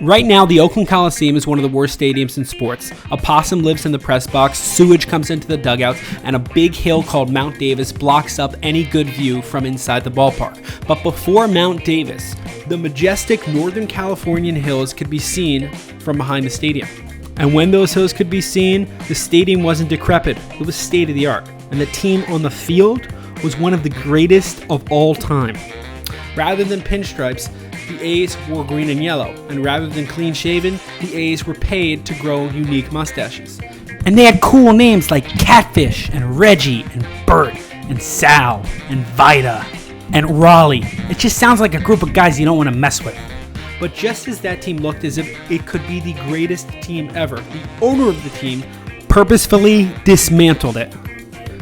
Right now, the Oakland Coliseum is one of the worst stadiums in sports. A possum lives in the press box, sewage comes into the dugouts, and a big hill called Mount Davis blocks up any good view from inside the ballpark. But before Mount Davis, the majestic Northern Californian hills could be seen from behind the stadium. And when those hills could be seen, the stadium wasn't decrepit, it was state of the art. And the team on the field was one of the greatest of all time. Rather than pinstripes, the A's wore green and yellow, and rather than clean-shaven, the A's were paid to grow unique mustaches. And they had cool names like Catfish, and Reggie, and Bert, and Sal, and Vida, and Rollie. It just sounds like a group of guys you don't want to mess with. But just as that team looked as if it could be the greatest team ever, the owner of the team purposefully dismantled it.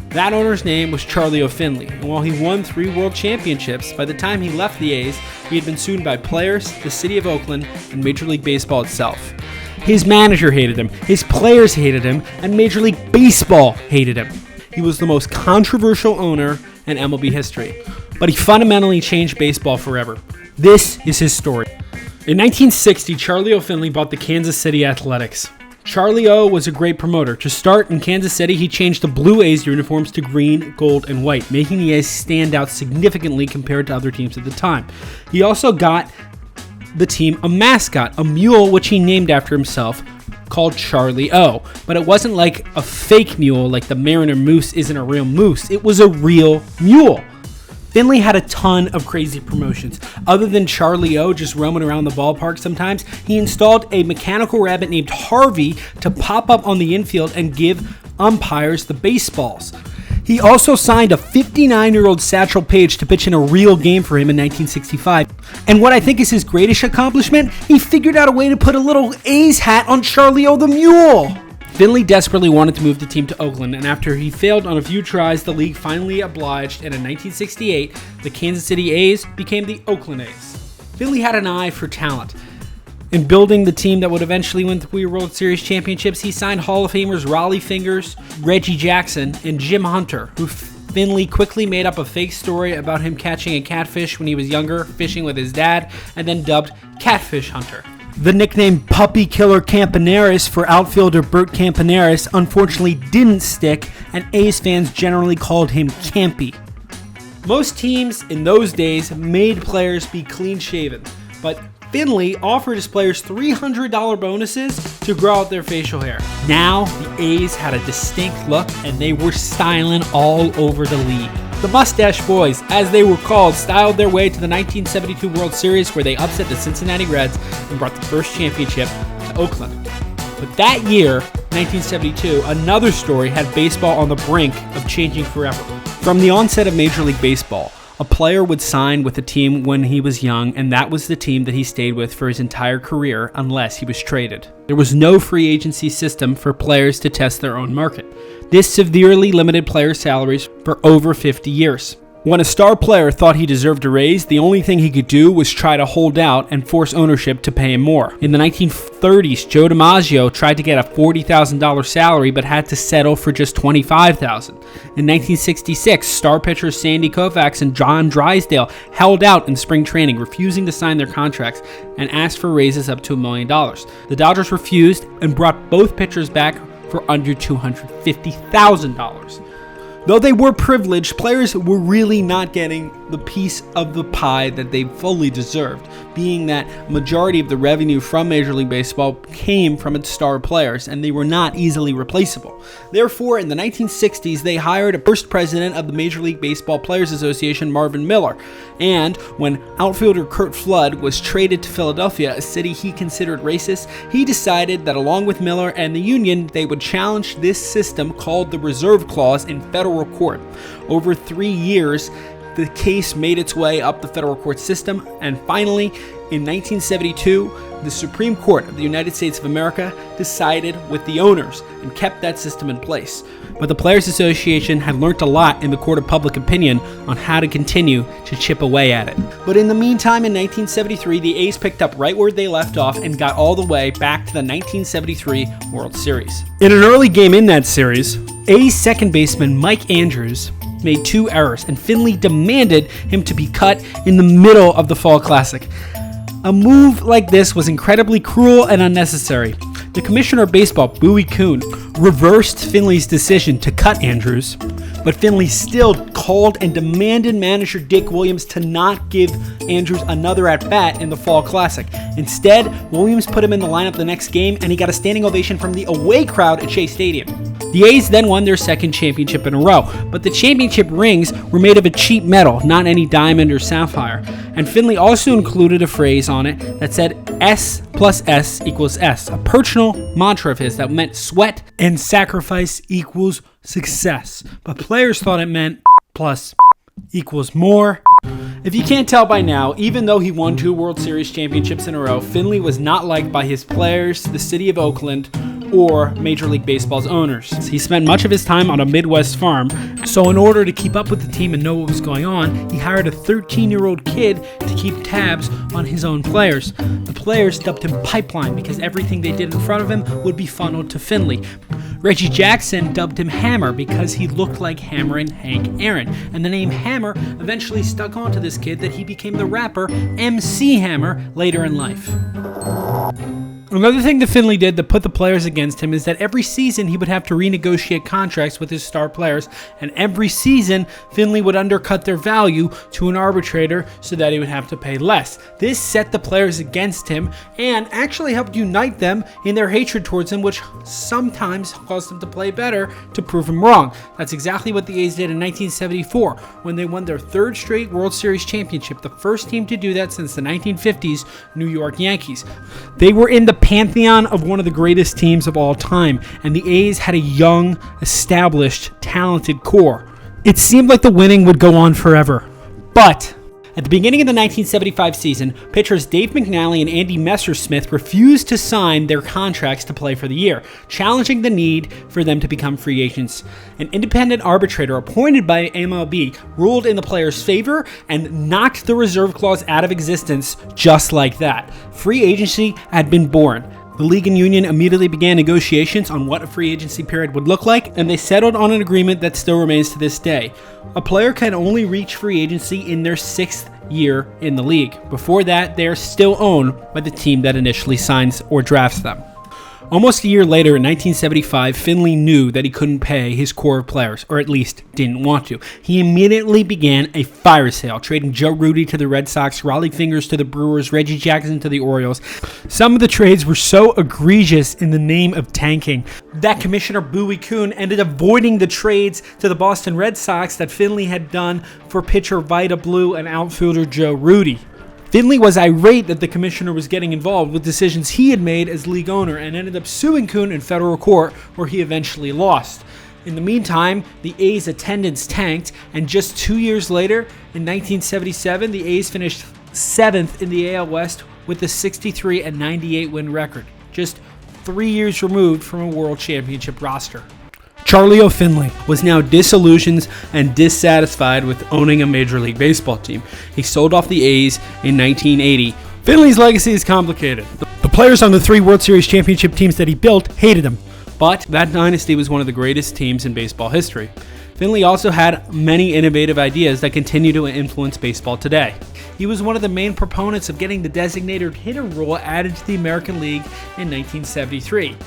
That owner's name was Charlie O. Finley, and while he won 3 world championships, by the time he left the A's, he had been sued by players, the city of Oakland, and Major League Baseball itself. His manager hated him, his players hated him, and Major League Baseball hated him. He was the most controversial owner in MLB history, but he fundamentally changed baseball forever. This is his story. In 1960, Charlie O. Finley bought the Kansas City Athletics. Charlie O was a great promoter. To start, in Kansas City, he changed the Blue A's uniforms to green, gold, and white, making the A's stand out significantly compared to other teams at the time. He also got the team a mascot, a mule, which he named after himself, called Charlie O. But it wasn't like a fake mule, like the Mariner Moose isn't a real moose. It was a real mule. Finley had a ton of crazy promotions. Other than Charlie O just roaming around the ballpark sometimes, he installed a mechanical rabbit named Harvey to pop up on the infield and give umpires the baseballs. He also signed a 59-year-old Satchel Paige to pitch in a real game for him in 1965. And what I think is his greatest accomplishment, he figured out a way to put a little A's hat on Charlie O the Mule. Finley desperately wanted to move the team to Oakland, and after he failed on a few tries, the league finally obliged, and in 1968, the Kansas City A's became the Oakland A's. Finley had an eye for talent. In building the team that would eventually win 3 World Series championships, he signed Hall of Famers Rollie Fingers, Reggie Jackson, and Jim Hunter, who Finley quickly made up a fake story about him catching a catfish when he was younger, fishing with his dad, and then dubbed Catfish Hunter. The nickname Puppy Killer Campaneris for outfielder Bert Campaneris unfortunately didn't stick, and A's fans generally called him Campy. Most teams in those days made players be clean-shaven, but Finley offered his players $300 bonuses to grow out their facial hair. Now, the A's had a distinct look, and they were styling all over the league. The Mustache Boys, as they were called, styled their way to the 1972 World Series, where they upset the Cincinnati Reds and brought the first championship to Oakland. But that year, 1972, another story had baseball on the brink of changing forever. From the onset of Major League Baseball, a player would sign with a team when he was young, and that was the team that he stayed with for his entire career unless he was traded. There was no free agency system for players to test their own market. This severely limited players' salaries for over 50 years. When a star player thought he deserved a raise, the only thing he could do was try to hold out and force ownership to pay him more. In the 1930s, Joe DiMaggio tried to get a $40,000 salary but had to settle for just $25,000. In 1966, star pitchers Sandy Koufax and John Drysdale held out in spring training, refusing to sign their contracts and asked for raises up to $1 million. The Dodgers refused and brought both pitchers back for under $250,000. Though they were privileged, players were really not getting the piece of the pie that they fully deserved, being that majority of the revenue from Major League Baseball came from its star players, and they were not easily replaceable. Therefore, in the 1960s, they hired a first president of the Major League Baseball Players Association, Marvin Miller, and when outfielder Curt Flood was traded to Philadelphia, a city he considered racist, he decided that along with Miller and the union, they would challenge this system called the Reserve Clause in federal court. Over 3 years, the case made its way up the federal court system, and finally, in 1972, the Supreme Court of the United States of America desided with the owners and kept that system in place. But the Players Association had learned a lot in the court of public opinion on how to continue to chip away at it. But in the meantime, in 1973, the A's picked up right where they left off and got all the way back to the 1973 World Series. In an early game in that series, A's second baseman Mike Andrews made 2 errors, and Finley demanded him to be cut in the middle of the Fall Classic. A move like this was incredibly cruel and unnecessary. The commissioner of baseball, Bowie Kuhn, reversed Finley's decision to cut Andrews, but Finley still called and demanded manager Dick Williams to not give Andrews another at-bat in the Fall Classic. Instead, Williams put him in the lineup the next game, and he got a standing ovation from the away crowd at Shea Stadium. The A's then won their second championship in a row, but the championship rings were made of a cheap metal, not any diamond or sapphire. And Finley also included a phrase on it that said S plus S equals S, a personal mantra of his that meant sweat and sacrifice equals success. But players thought it meant plus equals more. If you can't tell by now, even though he won 2 World Series championships in a row, Finley was not liked by his players, the city of Oakland, or Major League Baseball's owners. He spent much of his time on a Midwest farm, so in order to keep up with the team and know what was going on, he hired a 13-year-old kid to keep tabs on his own players. The players dubbed him Pipeline because everything they did in front of him would be funneled to Finley. Reggie Jackson dubbed him Hammer because he looked like Hammer and Hank Aaron, and the name Hammer eventually stuck onto this kid that he became the rapper MC Hammer later in life. Another thing that Finley did that put the players against him is that every season he would have to renegotiate contracts with his star players, and every season Finley would undercut their value to an arbitrator so that he would have to pay less. This set the players against him and actually helped unite them in their hatred towards him, which sometimes caused them to play better to prove him wrong. That's exactly what the A's did in 1974 when they won their 3rd straight World Series championship, the first team to do that since the 1950s New York Yankees. They were in the pantheon of one of the greatest teams of all time, and the A's had a young, established, talented core. It seemed like the winning would go on forever. But at the beginning of the 1975 season, pitchers Dave McNally and Andy Messersmith refused to sign their contracts to play for the year, challenging the need for them to become free agents. An independent arbitrator appointed by MLB ruled in the players' favor and knocked the reserve clause out of existence just like that. Free agency had been born. The league and union immediately began negotiations on what a free agency period would look like, and they settled on an agreement that still remains to this day. A player can only reach free agency in their 6th year in the league. Before that, they are still owned by the team that initially signs or drafts them. Almost a year later, in 1975, Finley knew that he couldn't pay his core of players, or at least didn't want to. He immediately began a fire sale, trading Joe Rudi to the Red Sox, Rollie Fingers to the Brewers, Reggie Jackson to the Orioles. Some of the trades were so egregious in the name of tanking that Commissioner Bowie Kuhn ended up voiding the trades to the Boston Red Sox that Finley had done for pitcher Vida Blue and outfielder Joe Rudi. Finley was irate that the commissioner was getting involved with decisions he had made as league owner and ended up suing Kuhn in federal court, where he eventually lost. In the meantime, the A's attendance tanked, and just 2 years later, in 1977, the A's finished 7th in the AL West with a 63-98 win record, just 3 years removed from a World Championship roster. Charlie O. Finley was now disillusioned and dissatisfied with owning a Major League Baseball team. He sold off the A's in 1980. Finley's legacy is complicated. The players on the 3 World Series championship teams that he built hated him, but that dynasty was one of the greatest teams in baseball history. Finley also had many innovative ideas that continue to influence baseball today. He was one of the main proponents of getting the designated hitter rule added to the American League in 1973.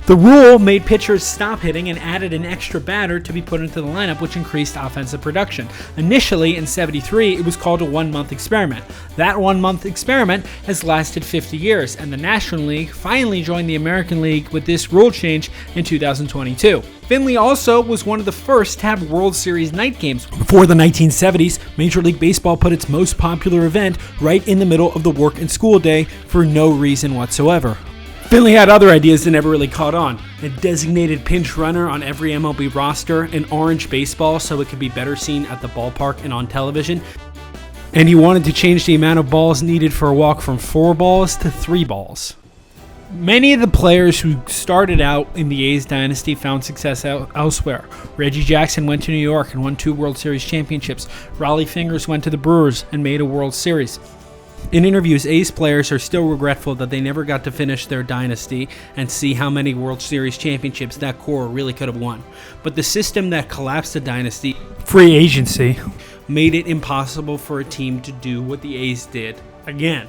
The rule made pitchers stop hitting and added an extra batter to be put into the lineup, which increased offensive production. Initially, in 73, it was called a 1-month experiment. That 1-month experiment has lasted 50 years, and the National League finally joined the American League with this rule change in 2022. Finley also was one of the first to have World Series night games. Before the 1970s, Major League Baseball put its most popular event right in the middle of the work and school day for no reason whatsoever. Finley had other ideas that never really caught on. A designated pinch runner on every MLB roster, an orange baseball so it could be better seen at the ballpark and on television, and he wanted to change the amount of balls needed for a walk from 4 balls to 3 balls. Many of the players who started out in the A's dynasty found success elsewhere. Reggie Jackson went to New York and won 2 World Series championships. Rollie Fingers went to the Brewers and made a World Series. In interviews, A's players are still regretful that they never got to finish their dynasty and see how many World Series championships that core really could have won. But the system that collapsed the dynasty, free agency, made it impossible for a team to do what the A's did again.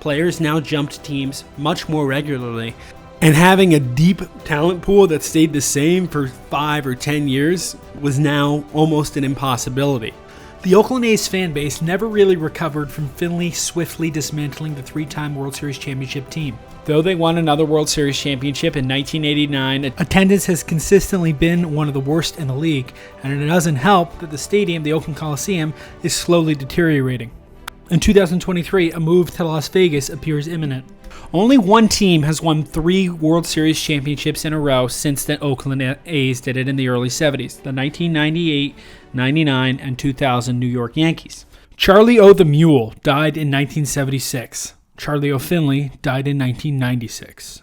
Players now jumped teams much more regularly, and having a deep talent pool that stayed the same for 5 or 10 years was now almost an impossibility. The Oakland A's fan base never really recovered from Finley swiftly dismantling the 3-time World Series championship team. Though they won another World Series championship in 1989, attendance has consistently been one of the worst in the league, and it doesn't help that the stadium, the Oakland Coliseum, is slowly deteriorating. In 2023, a move to Las Vegas appears imminent. Only one team has won 3 World Series championships in a row since the Oakland A's did it in the early 70s, the 1998, 99, and 2000 New York Yankees. Charlie O. the Mule died in 1976. Charlie O. Finley died in 1996.